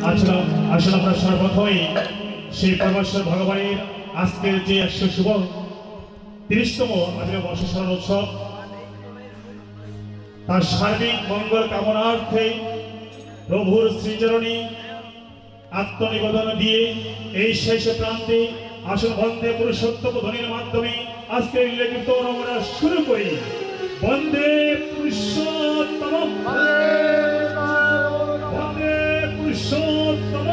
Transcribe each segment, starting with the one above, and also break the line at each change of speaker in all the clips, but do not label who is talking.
আসলে আমরা সর্বপ্রথমেই সেই পরমেশ্বর ভগবানের আজকের যে 100 শুভ 30তম আবির্ভাব বর্ষ স্মরণ উৎসব তার সার্বিক মঙ্গল কামনার্থে প্রভুর শ্রীচরণে আত্মনিবেদন দিয়ে এই শেষ প্রান্তে আসন বন্দে পুরুষোত্তম ধ্বনির মাধ্যমে আজকের কীর্তন আমরা শুরু করি। বন্দে পুরুষোত্তম, বন্দে পুরুষোত্তম,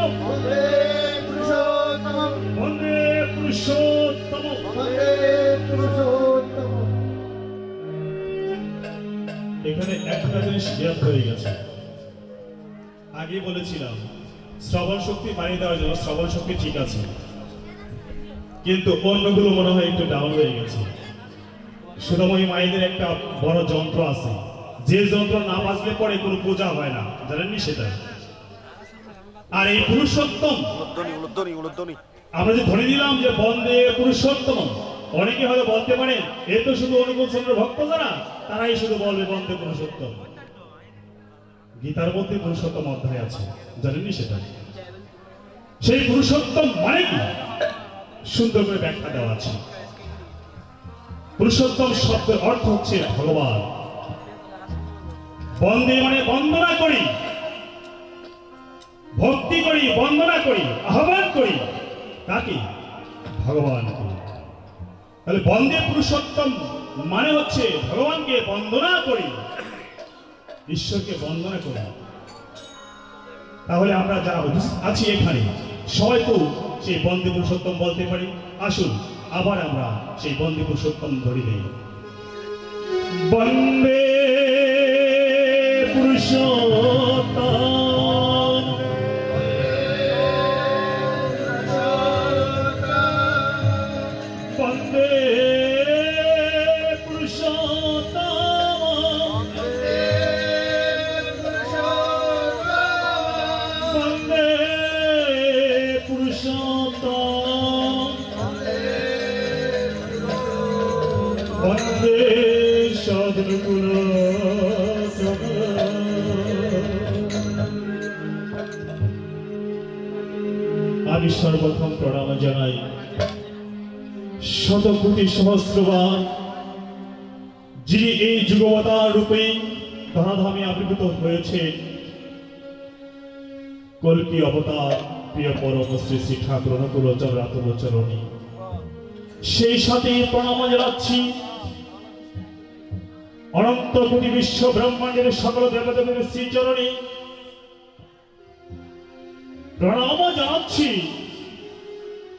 বন্দে পুরুষোত্তম। এখানে একটা জিনিস জ্ঞাত হয়ে গেছে। আগে বলেছিলাম শ্রবণ শক্তি বাড়িয়ে দেওয়ার জন্য শ্রবণ শক্তি ঠিক আছে, কিন্তু অন্যগুলো মনে হয় একটু ডাউন হয়ে গেছে। সুরময়ী মায়েদের একটা বড় যন্ত্র আছে, যে যন্ত্র না বাজলে পরে কোনো পূজা হয় না, জানেননি সেটা? আর এই পুরুষোত্তম আমরা যে ধরে দিলাম যে বন্দে পুরুষোত্তম, অনেকে হয়তো বলতে পারেন এ তো শুধু অনুকূল চন্দ্রের ভক্ত যারা তারাই শুধু বলবে বন্দে পুরুষোত্তম। গীতার মধ্যে পুরুষোত্তম অধ্যায় আছে, জানেননি সেটা? সেই পুরুষোত্তম মানে কি সুন্দর করে ব্যাখ্যা দেওয়া আছে। পুরুষোত্তম শব্দের অর্থ হচ্ছে ভগবান। বন্দে মানে বন্দনা করি, ভক্তি করি, বন্দনা করি, আহ্বান করি কাকে? ভগবানকে। তাহলে বন্দে পুরুষোত্তম মানে হচ্ছে ভগবানকে বন্দনা করি, ঈশ্বরকে বন্দনা করি। তাহলে আমরা যারা আছি এখানে সবাই তো সেই বন্দে পুরুষোত্তম বলতে পারি। আসুন আবার আমরা সেই বন্দে পুরুষোত্তম ধরে দেই। বন্দে পুরুষোত্তম, বন্দে পুরুষোত্তম, বন্দে পুরুষোত্তম, বন্দে সদগুণ। আমি সর্বপ্রথম প্রণাম জানাই শত কোটি সহস্রবার যিনি এই যুগবতার রূপে ধরাধামে আবির্ভূত হয়েছে, কল্কি অবতার প্রিয় পরম শ্রী শ্রী ঠাকুর অনুকূলচর রাতুলচরণী। সেই সাথে প্রণাম জানাচ্ছি অনন্ত কোটি বিশ্ব ব্রহ্মাণ্ডের সকল দেবতাদের শ্রীচরণে। প্রণাম জানাচ্ছি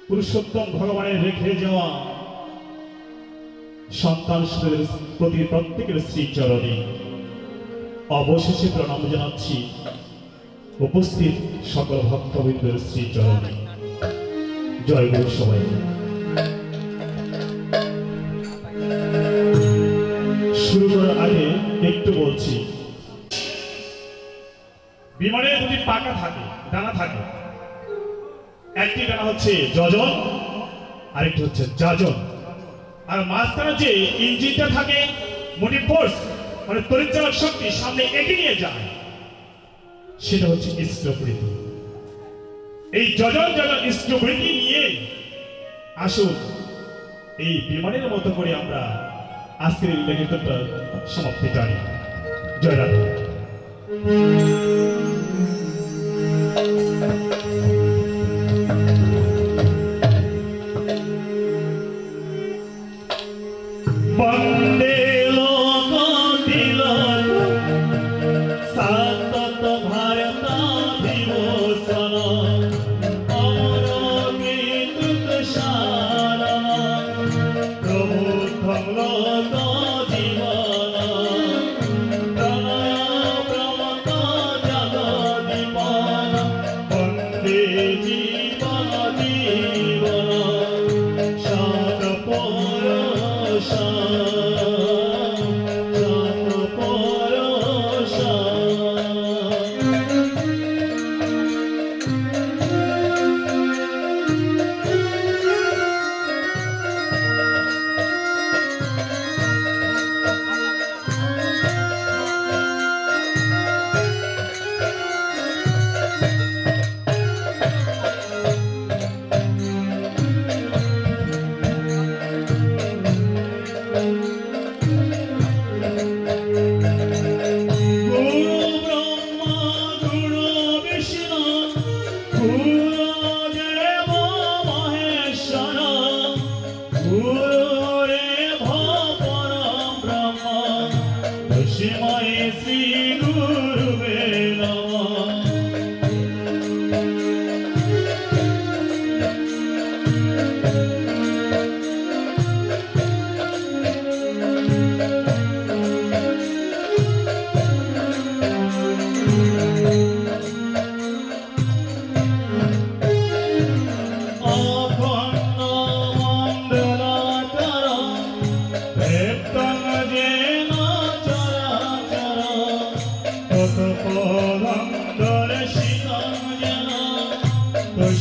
পুরুষোত্তম ভগবানের রেখে যাওয়া সন্তান প্রতি প্রত্যেকের শ্রীচরণে। অবশেষে প্রণাম জানাচ্ছি উপস্থিত সকল ভক্তবৃন্দের শ্রীচরণে। জয় গুরু সবাই। শুরু করার আগে একটু বলছি, বিমানে দুটি পাকা থাকে, ডানা থাকে। একটি ডানা হচ্ছে যজন, আরেকটি হচ্ছে যাজন। আর মাঝখানে যে ইঞ্জিনটা থাকে মোটিভ ফোর্স মানে তড়িৎচালক শক্তি সামনে এগিয়ে নিয়ে যায়, সেটা হচ্ছে ইষ্টবৃত্তি। এই যজন যজন ইষ্টবৃত্তি নিয়ে আসুন এই বিমানের মতো করে আমরা আজকের এই লেখাটা সমাপ্তি জানি। জয় রাধা। বন্দে লোক তিলক সতত ভারত বিভূষণ অমর বিদ্যুৎ সার প্রবুদ্ধং লোক জীবন প্রণয় প্রমত জগৎ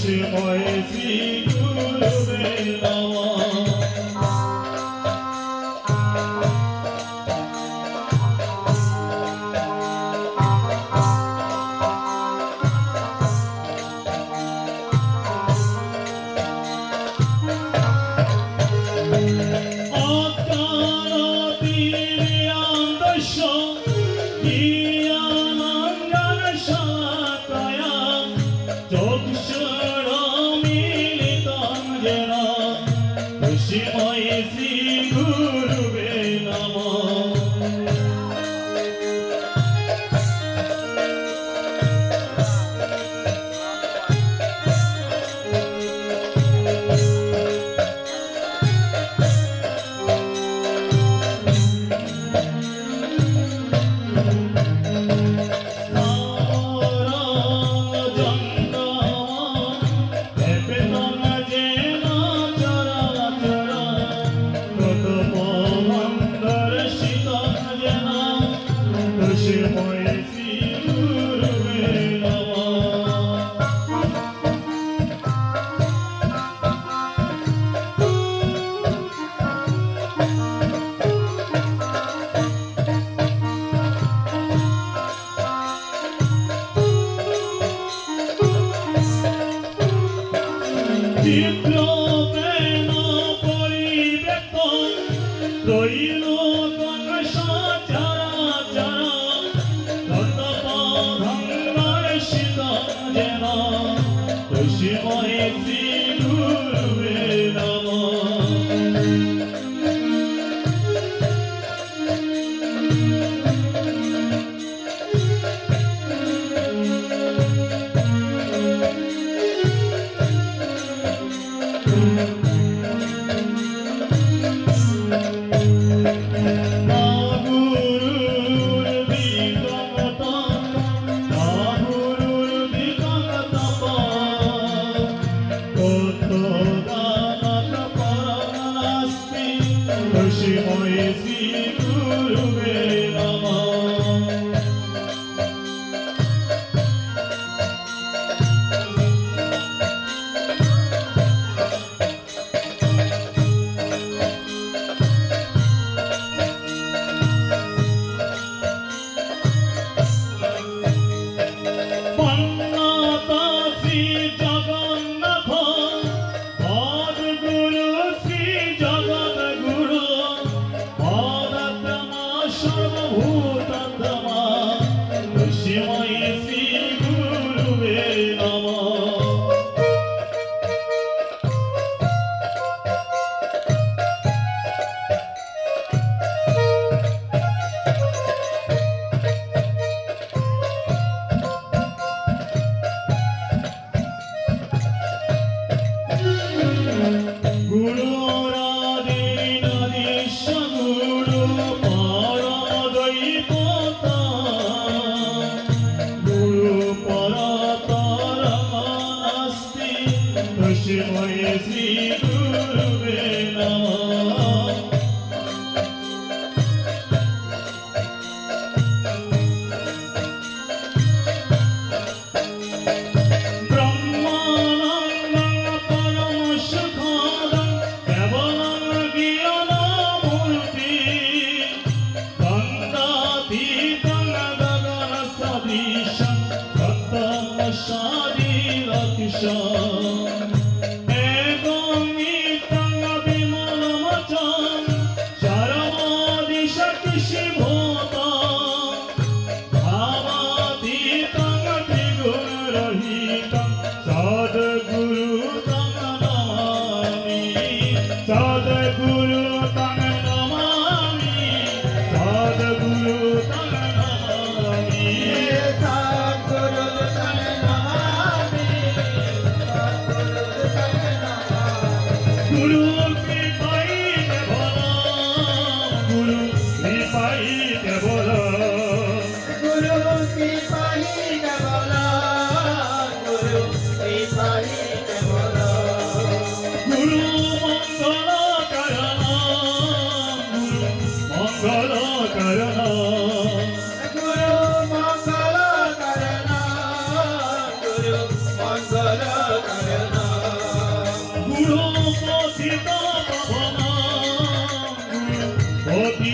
खुशमय श्री गुरुवे नमः।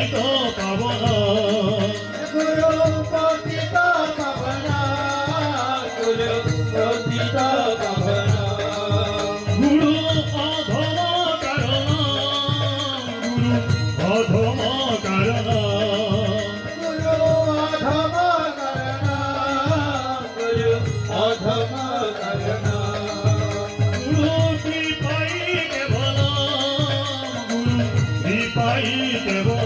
পতিত পাবন
গুরু পতিত পাবন গুরু পতিত পাবন
গুরু অধম কারণ গুরু অধম কারণ
গুরু অধম করণ গুরু অধম করণ
গুরু কৃপাই কেবল গুরু কৃপাই কেবল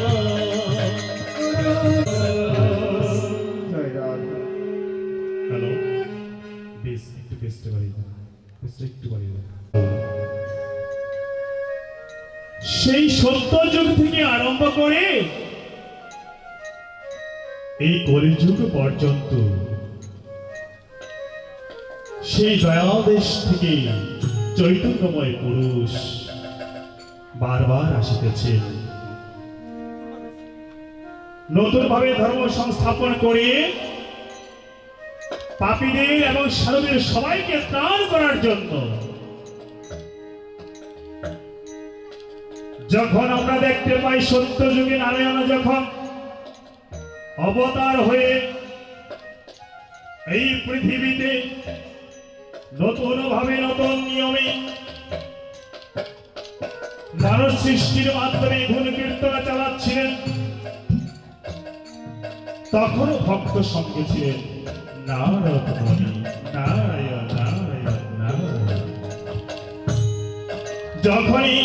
হ্যালো বেশ একটু বেস্টে বাড়িয়ে দাও বেস্টে একটু বাড়িয়ে দাও সেই সত্য যুগ থেকে আরম্ভ করে এই কলিযুগ পর্যন্ত সেই দয়াদেশ থেকে চৈতন্যময় পুরুষ বারবার আসিতেছে নতুন ভাবে ধর্ম সংস্থাপন করে পাপীদের এবং সাধুদের সবাইকে ত্রাণ করার জন্য। যখন আমরা দেখতে পাই সত্য যুগে নারায়ণ যখন অবতার হয়ে এই পৃথিবীতে নতুন ভাবে নতুন নিয়মে মানুষ সৃষ্টির মাধ্যমে গুণ কীর্তন চালাচ্ছিলেন, তখনও ভক্ত সঙ্গে ছিলেন নারদ মুনি। নারায়ণ নারায়ণ নারায়ণ। যখনই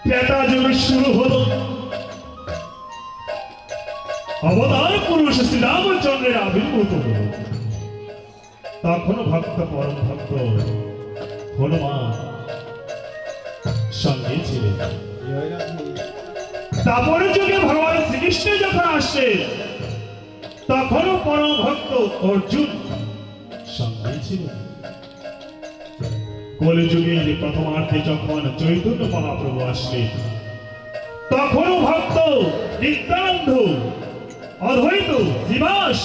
ত্রেতা যুগ শুরু হলো, অবতার পুরুষ শ্রীরামচন্দ্রের আবির্ভূত হল, তখনও ভক্ত পরম ভক্ত হনুমান সঙ্গে ছিলেন। তারপরে যুগে ভগবান শ্রীকৃষ্ণ যখন আসছে, তখনও পরম ভক্ত অর্জুন সঙ্গে ছিলেন। কলিযুগের প্রথমার্ধে যখন চৈতন্য মহাপ্রভু আসলেন, তখনও ভক্ত নিত্যানন্দ অদ্বৈত জীবাস।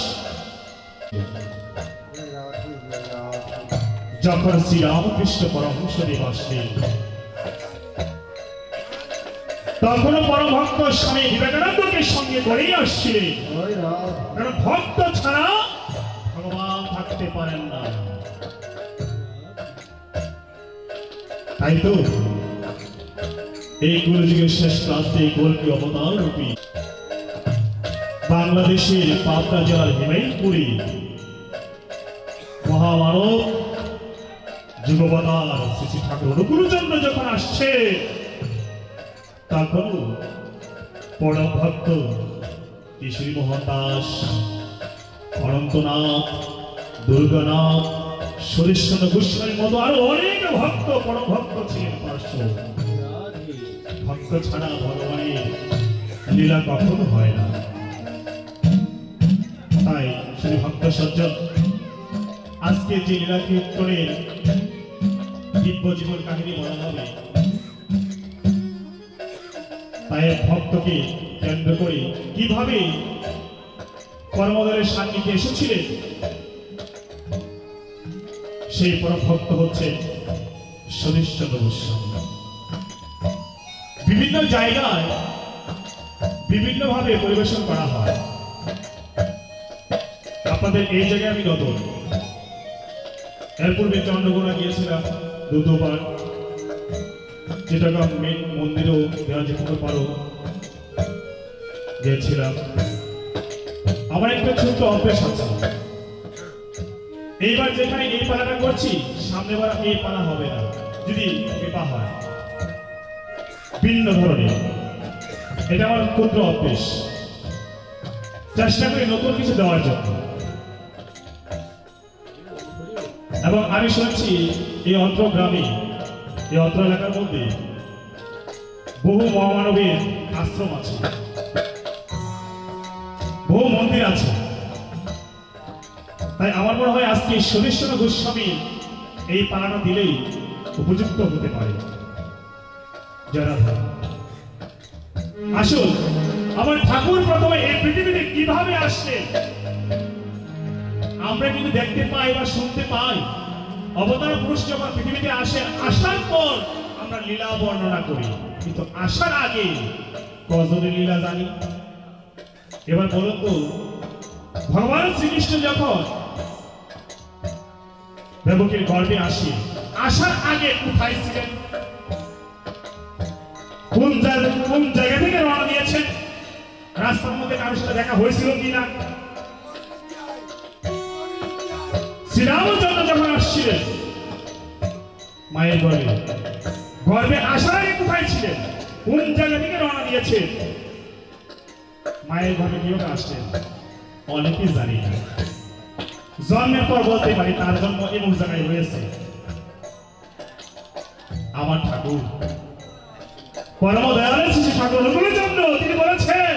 যখন শ্রীরামকৃষ্ণ পরমহংসদেব আসলেন, তখনও পরম ভক্ত স্বামী বিবেকানন্দকে সঙ্গে করেই আসছিলেন, কারণ ভক্ত ছাড়া ভগবান থাকতে পারেন না। তাই তো এই কলিযুগের শেষ প্রান্তে কল্কি অবতার রূপী বাংলাদেশের পাবনা জেলার হিমায়তপুরে মহামানব যুগবতার শ্রী শ্রী ঠাকুর অনুকূলচন্দ্র যখন আসছে, তখনও পরম ভক্ত কিশোরী মোহন দাস, অনন্তনাথ, দুর্গানাথ, সুরেশচন্দ্র গোস্বামীর মতো আরো অনেক ভক্ত পরম ভক্ত ছিলেন পার্শ্ব। ভক্ত ছাড়া ভগবানের লীলা কখনো হয় না। তাই শ্রী ভক্ত সজ্জন আজকে যে লীলা কীর্তনের দিব্য জীবন কাহিনী বলা হবে, তাই ভক্তকে কেন্দ্র করে কিভাবে কর্মদলের সান্নিধ্যে এসেছিলেন, সেই পরম ভক্ত হচ্ছে সতীশচন্দ্র গোস্বামী। বিভিন্ন জায়গায় বিভিন্ন ভাবে পরিবেশন করা হয়। আপনাদের এই জায়গায় আমি নতুন, এর পূর্বে চন্দ্রগোনা গিয়েছিলাম দুবার, চিটাগাং মেন মন্দিরেও বিরাজিত পারো গিয়েছিলাম। আমার একটা ছোট্ট অভ্যাস আছে, এইবার যেখানে এই পালাটা করছি, সামনে বার এই পালা হবে না, যদি কৃপা হয়। ভিন্ন ধরনের, এটা আমার ক্ষুদ্র অভ্যেস। চেষ্টা করি নতুন কিছু দেওয়ার জন্য। এবং আমি শুনছি এই অত্র গ্রামে, এই অত্র এলাকার মধ্যে বহু মহামানবের আশ্রম আছে, বহু মন্দির আছে। তাই আমার মনে হয় আজকে সতীশচন্দ্র গোস্বামী এই পালাটা দিলেই উপযুক্ত হতে পারে। যারা আসুন, আমার ঠাকুর প্রথমে এই পৃথিবীতে কিভাবে আসলেন আমরা কিন্তু দেখতে পাই বা শুনতে পাই। অবতার পুরুষ যখন পৃথিবীতে আসেন, আসার পর আমরা লীলা বর্ণনা করি। কিন্তু আসার আগে কজনের লীলা জানি। এবার বলুন তো, ভগবান শ্রীকৃষ্ণ যখন দেবকীর গর্ভে আসে, আসার আগে কোথায় ছিলেন? কোন জায়গা থেকে রওনা দিয়েছেন? রাস্তার মধ্যে কারোর সাথে দেখা হয়েছিল কিনা? শ্রীরামচন্দ্র যখন আসছিলেন মায়ের গর্ভে আসার আগে কোথায় ছিলেন? কোন জায়গা থেকে রওনা দিয়েছেন? মায়ের গর্ভে কিভাবে আসলেন? অনেকেই জানি না। জন্মের পর বলতে পারি তার জন্ম এমন জায়গায় হয়েছে। আমার ঠাকুর পরম দয়ালের শিশু ঠাকুর জন্য তিনি বলেছেন,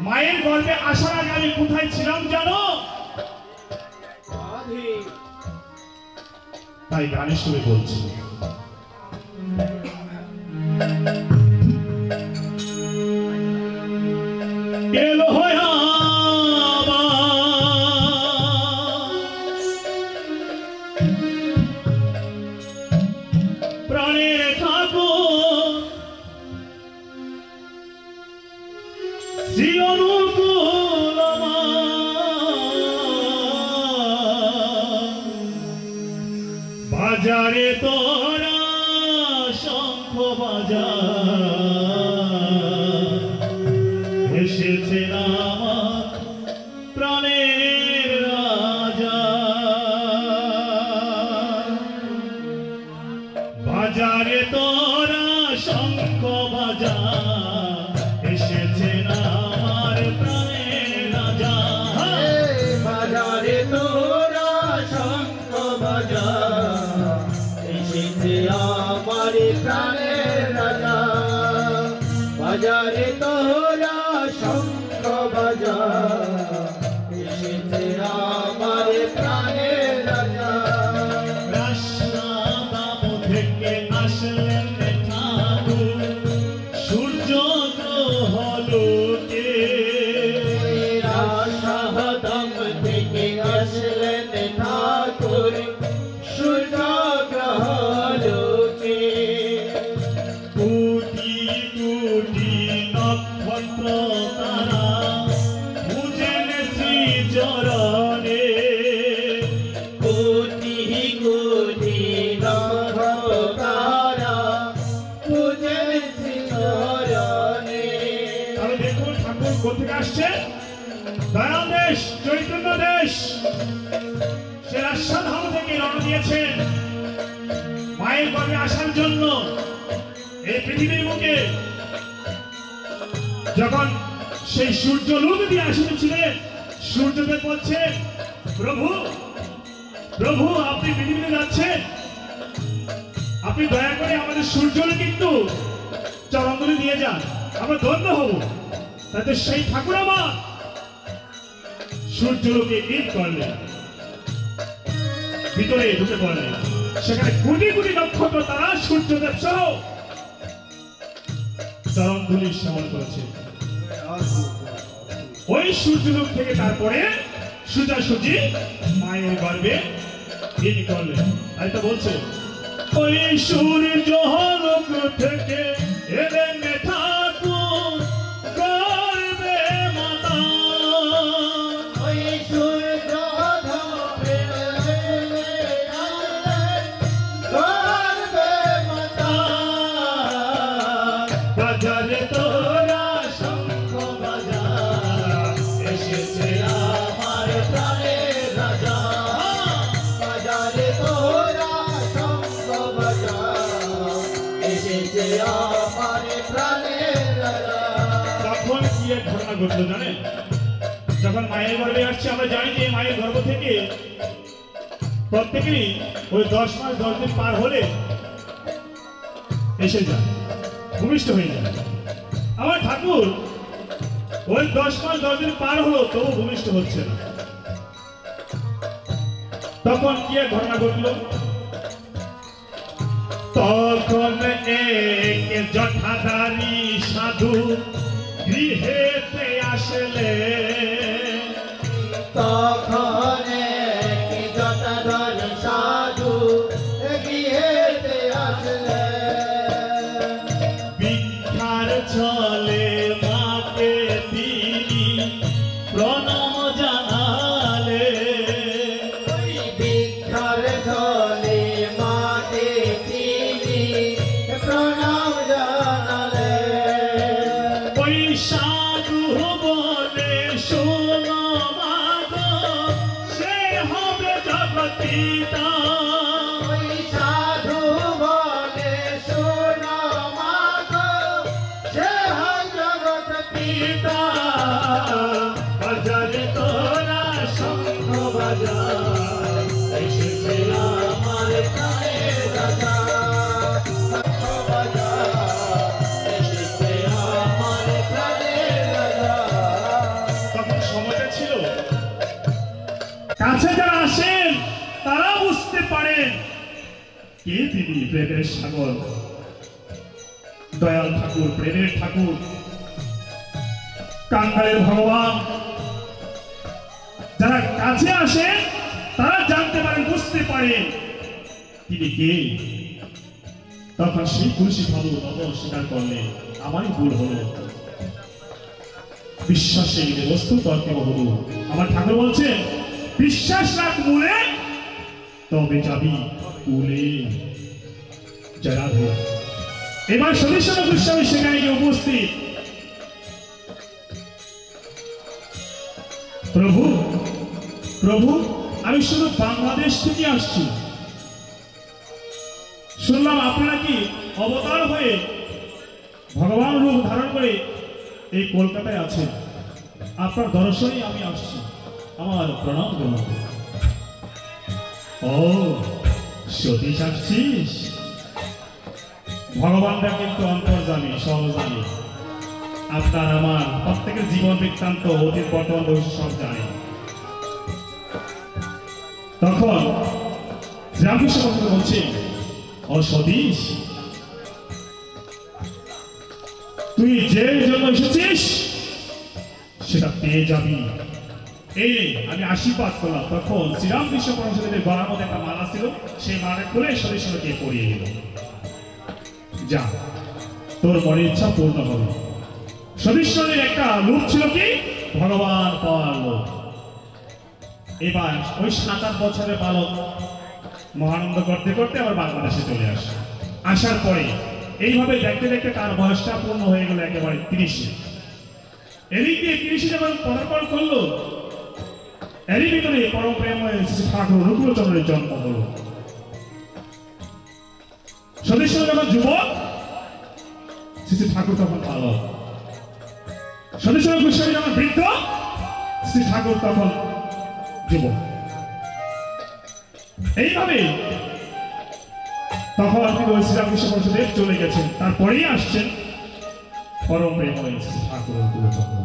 মায়ের গর্ভে আসার আগে আমি কোথায় ছিলাম জানো? তাই গানের সুরে বলছি। এলো হয়া প্রাণের ঠাকুর শ্রী অনুকূল বাজারে তোরা শঙ্খ বাজার এসেছে আমার প্রাণের রাজা। বাজারে তোরা শঙ্খ বাজার এসেছে আমার প্রাণের রাজা।
বাজারে তোরা শঙ্খ বাজার এসেছে আমার প্রাণের রাজা। বাজারে তোরা শঙ্খ বাজার এসেছে আমার প্রাণের রাজা।
রাস্তাদাম থেকে আসলেন ঠাকুর সূর্য গ্রহ লোকে।
রাস্তাদাম থেকে আসলেন ঠাকুর সূর্য গ্রহ লোকে।
কোটি কোটি নক্ষত্র তারা পূজেন শ্রী চরণে।
কোটি কোটি নক্ষত্রতারা পূজেন শ্রী চরণে।
তাহলে দেখুন ঠাকুর কোথেকে আসছে? দয়াল দেশ, চৈতন্য দেশ, সে রাজধাম থেকে রওনা দিয়েছেন মায়ের গর্ভে আসার জন্য। এই পৃথিবীর বুকে যখন সেই সূর্য লোক দিয়ে আসিতেছিলেন, সূর্যদেব বলছে, প্রভু প্রভু আপনি পৃথিবীতে যাচ্ছেন, আপনি দয়া করে আমাদের সূর্যকে কিন্তু চরণধরে নিয়ে যান, আমরা ধন্য হব। তাতে সেই ঠাকুর আমার সূর্যলোকে ঈদ করলেন, ভিতরে ঢুকে পড়লেন। সেখানে কোটি কোটি নক্ষত্র তারা সূর্যদেব সহ চরণধুলি সেবন করেছে। ওই সূর্যলোক থেকে তারপরে সোজাসুজি মায়ের গর্ভে ঈদ করলেন। তাই তো বলছে, ওই সূর্য লোক থেকে এলেন ঠাকুর গর্ভে মাতা।
ওই সূর্য ধরে গর্ভে মাতা।
বাজারে তোরা শঙ্খ বাজার এসেছে আমার প্রাণের রাজা।
বাজারে তোরা শঙ্খ বাজার এসেছে আমার প্রাণের রাজা।
তখন কি এক ঘটনা ঘটলো জানেন? যখন মায়ের গর্ভে আসছে, আমরা জানি যে মায়ের গর্ভ থেকে প্রত্যেকেরই ওই 10 মাস 10 দিন পার হলে এসে যায়, ভূমিষ্ঠ হয়ে যায়। আমার ঠাকুর ওই 10 মাস 10 দিন পার হলো, তবু ভূমিষ্ঠ হচ্ছে না। তখন কি এক ঘটনা ঘটলো? তখন এক জটাধারী সাধু গৃহেতে আসলে।
তখন এক জটাধারী সাধু গৃহেতে আসলেন।
পিতা
ওই সাধু বলে শোনো মাগো, সে হয় জগৎ পিতা।
বাজারে তোরা শঙ্খ বাজা,
এসেছে আমার প্রাণের রাজা, শঙ্খ বাজা, এসেছে আমার প্রাণের রাজা।
তখন সময়টা ছিল কাছে যারা আসেন তারা বুঝতে পারেন কে তিনি, প্রেমের সাগর, দয়াল ঠাকুর, প্রেমের ঠাকুর, কাঙ্গালের ভগবান। যারা কাছে আসেন তারা জানতে পারেন, বুঝতে পারেন তিনি কে। তখন সেই তুলসী ভালো স্বীকার করলে আমারই ভুল হলো, বিশ্বাসে বস্তু তর্কে হলো। আমার ঠাকুর বলছেন বিশ্বাস রাখ মূলে, তবে যাবি কুলে। জয় এবার সদস্য গোস্বামী সেখানে গিয়ে উপস্থিত। প্রভু প্রভু, আমি শুধু বাংলাদেশ থেকে আসছি, শুনলাম আপনারা কি অবতার হয়ে ভগবান রূপ ধারণ করে এই কলকাতায় আছেন, আপনার দর্শনেই আমি আসছি, আমার প্রণাম গ্রহণ। ও সতীশ আসছিস? ভগবানরা কিন্তু অন্তর্যামী, সর্বজামী। আপনার আমার প্রত্যেকের জীবন বৃত্তান্ত, অতীত বর্তমান ভবিষ্যৎ সব জানে। তখন শ্রীরামকৃষ্ণ কথা বলছে, ও সতীশ, তুই যে জন্য এসেছিস সেটা পেয়ে যাবি, এই আমি আশীর্বাদ করলাম। তখন শ্রীরামকৃষ্ণ পরমহংসদেবের গলার মধ্যে একটা মালা ছিল, সেই মালাটা খুলে সদস্যকে পরিয়ে দিল। যা, তোর মনের ইচ্ছা পূর্ণ হবে। সদস্যদের একটা লোক ছিল কি, ভগবান পাওয়ার লোক। এবার ওই 7-8 বছরের বালক মহানন্দ করতে করতে আবার বাংলাদেশে চলে আসে। আসার পরে এইভাবে দেখতে দেখতে তার বয়সটা পূর্ণ হয়ে গেল একেবারে 30-এ। এদিক দিয়ে 30-এ যখন পদার্পণ করলো, এরই ভিতরে পরম প্রেম হয়ে ঠাকুর অনুকূলচন্দ্রের জন্ম হলো। সদস্য যখন যুবক, শ্রী ঠাকুর তখন বালক। সদস্য গোস্বামী যখন বৃদ্ধ, শ্রী ঠাকুর তখন যুবক। এইভাবে তখন তিনি ওই শ্রীরামকৃষ্ণ পরমহংসদেব চলে গেছেন, তারপরেই আসছেন পরম প্রেম হয়ে শ্রী ঠাকুর অনুকূলচন্দ্র।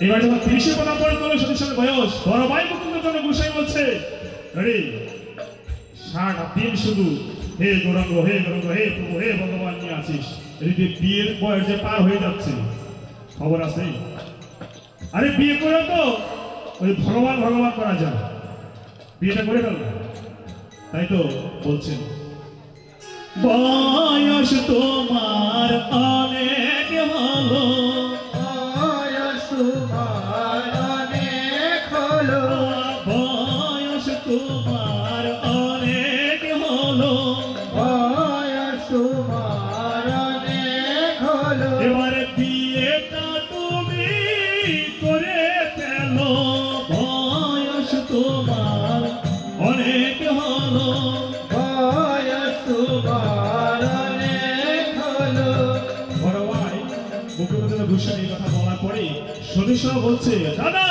এবার যখন 30-এ পদার্পণ করলো, সদস্যের বয়স, বড় ভাই মুকুন্দচন্দ্র গোস্বামী বলছে, আরে 60 দিন শুধু হে গৌরাঙ্গ, হে গৌরাঙ্গ, হে প্রভু, হে ভগবান নিয়ে আছিস, এদিকে বিয়ের বয়স যে পার হয়ে যাচ্ছে, খবর আছে? আরে বিয়ে করে তো ওই ভগবান ভগবান করা যায়, বিয়েটা করে ফেল। তাই তো বলছেন, বয়স তোমার অনেক হলো,
বয়স তোমার অনেক হলো,
বয়স তোমার অনেক হলো,
বয়স তোমার অনেক হলো।
এবার বিয়েটা তুমি করে ফেলো, বয়স তোমার অনেক হলো,
বয়স তোমার অনেক হলো।
বড় ভাই মুকুন্দচন্দ্র গোস্বামী কথা বলার পরে সদস্য বলছে, দাদা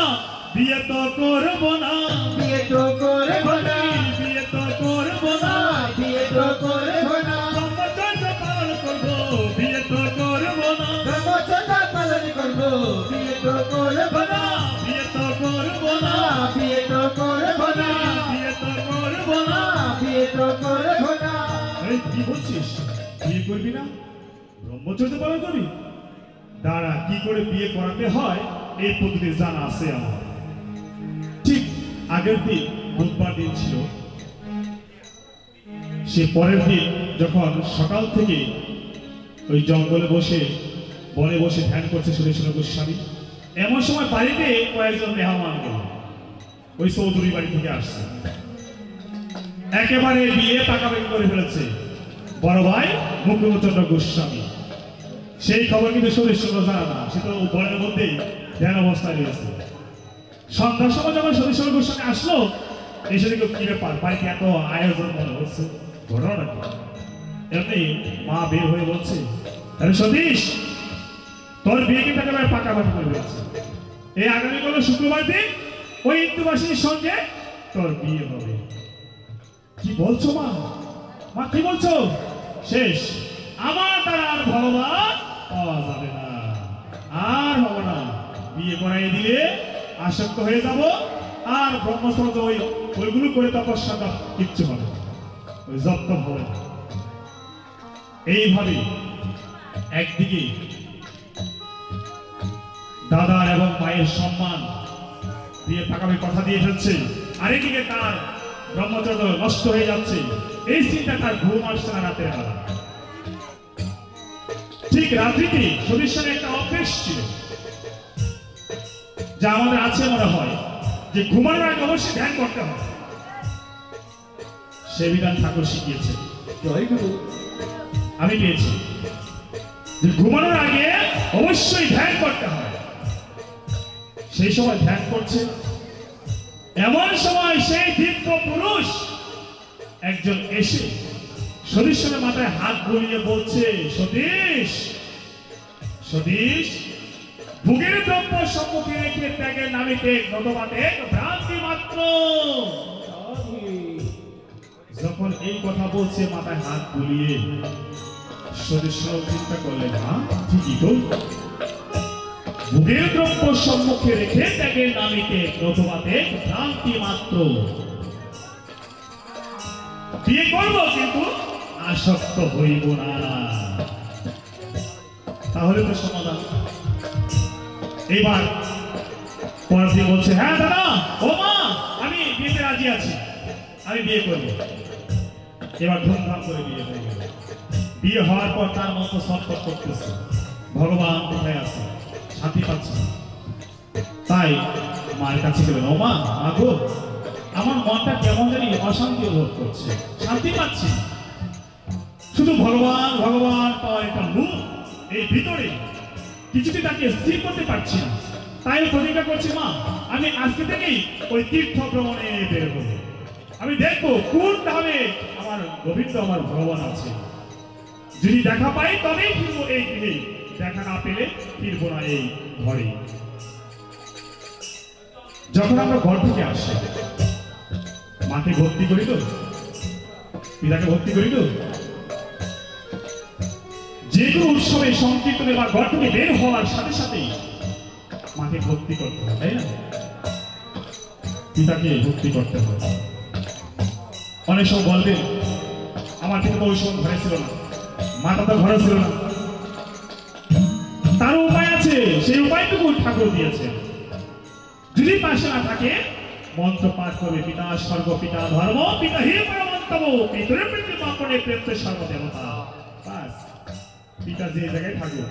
বিয়ে তো করবো না,
বিয়ে তো করবো না,
বিয়ে তো করবো না,
বিয়ে তো করবো না,
ব্রহ্মচর্য পালন করবো, বিয়ে তো করবো না,
ব্রহ্মচর্য পালন করবো, বিয়ে তো করবো না,
বিয়ে তো করবো না,
বিয়ে তো করবো না,
বিয়ে তো করবো না।
বিয়ে তো করবো না।
এই কি বলছিস, বিয়ে করবি না, ব্রহ্মচর্য পালন করবি? দাঁড়া, কি করে বিয়ে করাতে হয় এই পদ্ধতি জানা আছে আমার। ঠিক আগের দিন বুধবার দিন ছিল, সে পরের দিন যখন সকাল থেকে ওই জঙ্গলে বসে বনে বসে ধ্যান করছে সদস্য গোস্বামী, এমন সময় বাড়িতে কয়েকজন মেহমান গেল, ওই চৌধুরী বাড়ি থেকে আসছে, একেবারে বিয়ে পাকাপাকি করে ফেলেছে বড় ভাই মুকুন্দচন্দ্র গোস্বামী। সেই খবর কিন্তু সদস্য জানা না, সে তো বনের মধ্যেই ধ্যান অবস্থায় রয়েছে। সন্ধ্যার সময় যখন সদস্য গোস্বামী আসলো, এসে দেখো কি ব্যাপার, বাড়িতে এত আয়োজন মনে হচ্ছে, ঘটনা কি? এমনি মা বের হয়ে বলছে, আরে সতীশ, তোর বিয়ে কিন্তু একেবারে পাকাপাকি করে ফেলছে। এই আগামীকাল শুক্রবার দিন ওই ইন্দুবাসীর সঙ্গে তোর বিয়ে হবে। কি বলছো মা? মা কি বলছো? শেষ, আমার দ্বারা আর ভগবান পাওয়া যাবে না, আর হবে না। বিয়ে করাই দিলে আসক্ত হয়ে যাব, আর ব্রহ্মচর্য ওইগুলো করে তপস্যাটা কিচ্ছু হবে না, ওই জপ্ত হবে না। এইভাবে একদিকে দাদার এবং মায়ের সম্মান দিয়ে পাকামি কথা দিয়ে ফেলছে, আরেকদিকে তার ব্রহ্মচর্য নষ্ট হয়ে যাচ্ছে। এই চিন্তা তার ঘুম আসছে না রাতের বেলা। ঠিক রাত্রিতে সতীশের একটা অভ্যেস ছিল, যা আমাদের আছে মনে হয়, যে ঘুমানোর আগে অবশ্যই ধ্যান করতে হবে। সে বিধান ঠাকুর শিখিয়েছে,
জয় গুরু।
আমি পেয়েছি যে ঘুমানোর আগে অবশ্যই ধ্যান করতে হয়। সেই সময় ধ্যান করছে, এমন সময় সেই দিব্য পুরুষ একজন এসে সতীশের মাথায় হাত বুলিয়ে বলছে, সতীশ, সতীশ, ভোগের দ্রব্য সম্মুখে রেখে ত্যাগের নামে ত্যাগ, নতুবা ত্যাগ ভ্রান্তি মাত্র। যখন এই কথা বলছে মাথায় হাত বুলিয়ে, সতীশ চিন্তা করলেন, হ্যাঁ ঠিকই তো, ভোগের দ্রব্য সম্মুখে রেখে ত্যাগের নামে ত্যাগ, নতুবা ত্যাগ ভ্রান্তি মাত্র। বিয়ে করব কিন্তু আসক্ত হইব না, তাহলে তো সমাধান। এইবার পরদিন বলছে, হ্যাঁ দাদা, ও মা, আমি বিয়েতে রাজি আছি, আমি বিয়ে করব। এবার ধুমধাম করে বিয়ে হয়ে গেল। বিয়ে হওয়ার পর তার মতো ছটফট করতেছে, ভগবান কোথায় আছে, শান্তি পাচ্ছে না। তাই মায়ের কাছে গেলেন, ও মা, মা গো, আমার মনটা কেমন জানি অশান্তি অনুভব করছে, শান্তি পাচ্ছি না। শুধু ভগবান ভগবান পাওয়ার একটা মুখ এই ভিতরে, কিছুতে তাকে স্থির করতে পারছি না। তাই প্রতিজ্ঞা করছি, মা, আমি আজকে থেকেই ওই তীর্থ ভ্রমণে বের হব। আমি দেখবো কোন ধামে আমার গোবিন্দ, আমার ভগবান আছে। যদি দেখা পাই তবেই ফিরবো এই গৃহে, দেখা না পেলে ফিরবো না এই ঘরে। যখন আমরা ঘর থেকে আসি, মাকে ভক্তি করি তো, পিতাকে ভক্তি করি তো, যে কোনো উৎসবে সংকীর্তনে বা ঘর থেকে বের হওয়ার সাথে সাথেই মাকে ভক্তি করতে হবে, তাই না? পিতাকে ভক্তি করতে হবে। অনেক সময় বলবেন, আমার কিন্তু ওই সময় ঘরে ছিল না, মাতা তো ঘরে ছিল না। তার উপায় আছে, সেই উপায়টুকু ঠাকুর দিয়েছে। যদি পাশে না থাকে, মন্ত্র পাঠ করবে, পিতা স্বর্গ, পিতা ধর্ম, পিতা হি পরমন্তম, পিতরে প্রীতি মাপনে প্রেমতে সর্বদেবতা। বাস, পিতা যে জায়গায় থাকবে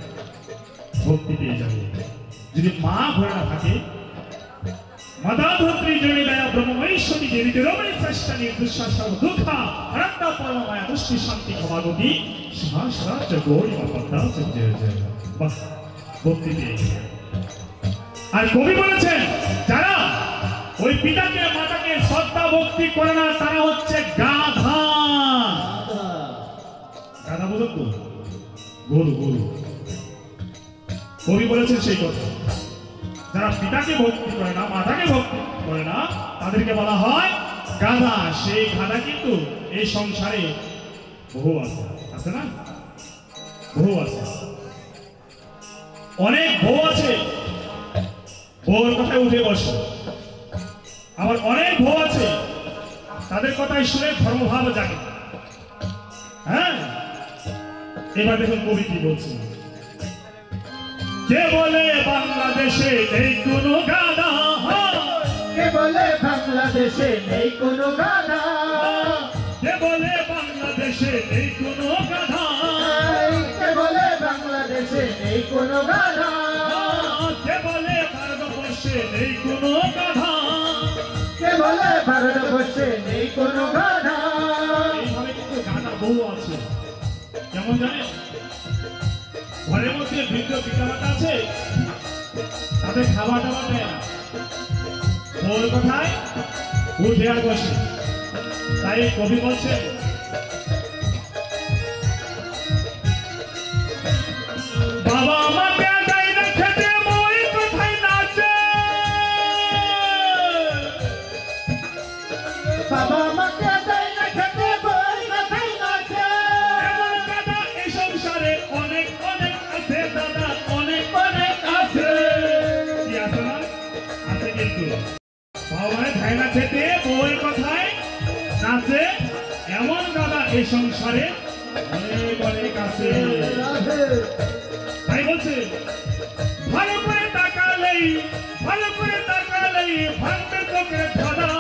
ভক্তি পেয়ে যাবে। যদি মা ঘরে না থাকে, মাতা ধত্রী জনি দয়া ব্রহ্মমৈশ্বরী দেবী রমণী শ্রেষ্ঠা নির্দুষ্টা সর্ব দুঃখা হরত্তা পরম মায়া দুষ্টি শান্তি ক্ষমাগতি সহস্রাজ্য গৌরী মপদ্দা জয় জয়। বাস, ভক্তি পেয়ে যাবে। আর কবি বলেছেন, যারা ওই পিতাকে মাতাকে শ্রদ্ধা ভক্তি করে না, তারা হচ্ছে গাধা। গাধা বোঝো তো, গরু গরু। কবি বলেছেন সেই কথা, যারা পিতাকে ভক্তি করে না, মাতাকে ভক্তি করে না, তাদেরকে বলা হয় গাধা। সেই গাধা কিন্তু এই সংসারে বহু আছে, আছে না? বহু আছে, অনেক বউ আছে, বউর কথায় উঠে বসে। আবার অনেক বউ আছে, তাদের কথাই শুনে ধর্মভাব জাগে। হ্যাঁ, এবার দেখুন কবি কি বলছে, কে বলে বাংলাদেশে নেই কোনো গাধা,
কে বলে বাংলাদেশে নেই কোনো গাধা,
কে বলে বাংলাদেশে নেই কোনো গাধা,
কে বলে বাংলাদেশে নেই কোনো গাধা,
কে বলে ভারতবর্ষে নেই কোনো গাধা,
কে বলে ভারতবর্ষে নেই কোনো গাধা।
এইভাবে কিন্তু গাধা বহু আছে। যেমন জানেন, ঘরের মধ্যে বৃদ্ধ পিতামাতা আছে, তাদের খাবার দাবার দেয় না। বউর কথায় উঠে আর বসে। তাই কবি বলছেন, বাবা আমাকে দেয় না খেতে, বই কোথায় নাচে।
বাবা আমাকে দেয় না খেতে, বই কোথায় নাচে।
এমন দাদা এই সংসারে অনেক অনেক আছে, দাদা অনেক অনেক আছে। কি আছে না? আছে কিন্তু। বাবা দেয় না খেতে, বই কোথায় নাচে, এমন দাদা এই সংসারে অনেক অনেক আছে। তাই বলছে, ভালো করে তাকালেই ভাঙবে চোখের ধাঁধা।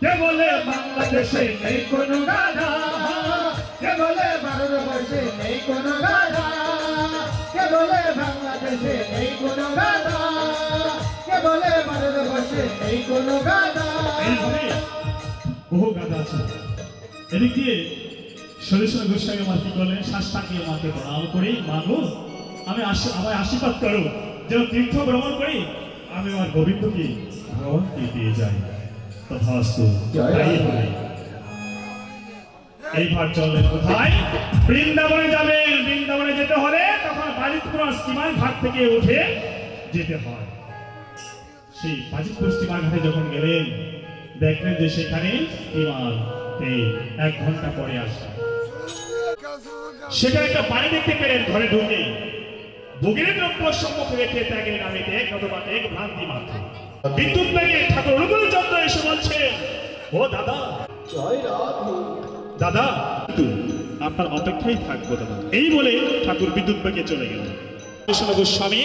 কে বলে বাংলাদেশে নেই কোনো গাধা,
কে বলে ভারতবর্ষে নেই কোনো গাধা, কে বলে বাংলাদেশে নেই কোনো গাধা, কে বলে ভারতবর্ষে নেই কোনো গাধা।
এইভাবে বহু গাধা আছে। এদিক দিয়ে সরিষা গোস্বামী আমার কি করলেন, শ্বাস থাকিয়ে মাকে প্রণাম করি, মাগো আমি আমায় আশীর্বাদ করো, যেন তীর্থ ভ্রমণ করি, আমি আমার গোবিন্দকে ভগবানকে দিয়ে যাই। তথাস্তু, তাই হবে। এইবার চললেন কোথায়? বৃন্দাবনে যাবেন। বৃন্দাবনে যেতে হলে তখন বাজিতপুর স্টিমার ঘাট থেকে উঠে যেতে হয়। সেই বাজিতপুর স্টিমার ঘাটে যখন গেলেন, দেখলেন যে সেখানে স্টিমার 1 ঘন্টা পরে আসে। সেখানে একটা বাড়ি দেখতে পেলেন। ঘরে ঢুকে ভোগের দ্রব্য সম্মুখে রেখে ত্যাগের নামে নতুবা এক ভ্রান্তি মাত্র। বিদ্যুৎ বেগে ঠাকুর অনুকূল চন্দ্র এসে বলছে, ও দাদা,
জয় রাধে।
দাদা আপনার অপেক্ষায় থাকবো দাদা। এই বলে ঠাকুর বিদ্যুৎ বেগে চলে গেলেন। কৃষ্ণ গোস্বামী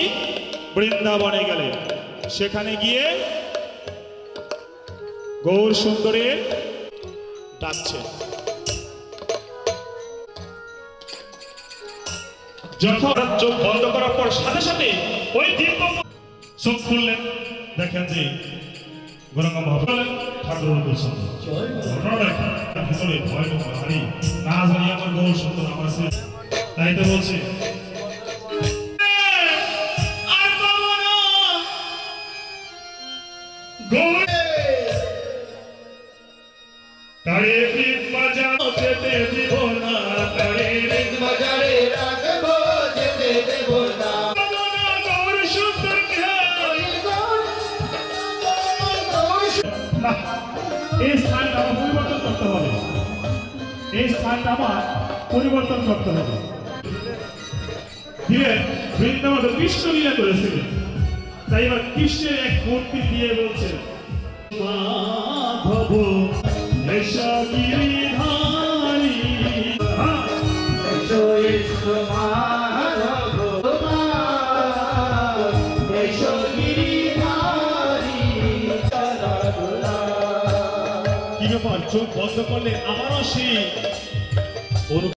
বৃন্দাবনে গেলেন। সেখানে গিয়ে গৌর সুন্দরের ডাকছে। যখন চোখ বন্ধ করার পর সাথে সাথে ওই দিব্য চোখ খুললেন, দেখেন যে গৌরাঙ্গ মহাপ্রভু ঠাকুর অনুকূল চন্দ্র। ভিতরে ভয় হারি না জানি আমার গৌর সুন্দর আমার আছে। তাই তো বলছে, তারে বাজাও যেতে দিব না, তারে
বাজারে রাখবো যেতে দেব না।
গৌর সুন্দরকে এই স্থানটা আমার পরিবর্তন করতে হবে। এই স্থানটা আমার পরিবর্তন করতে হবে। দিলেন বৃন্দাবন কৃষ্ণ লীলা করেছিলেন। তাই এবার কৃষ্ণের এক মূর্তি দিয়ে বলছেন, মাধব এসো গিরিধারী।
এসো এসো মাধব, এসো গিরিধারী।
কি ব্যাপার, চোখ বন্ধ করলে আমারও সেই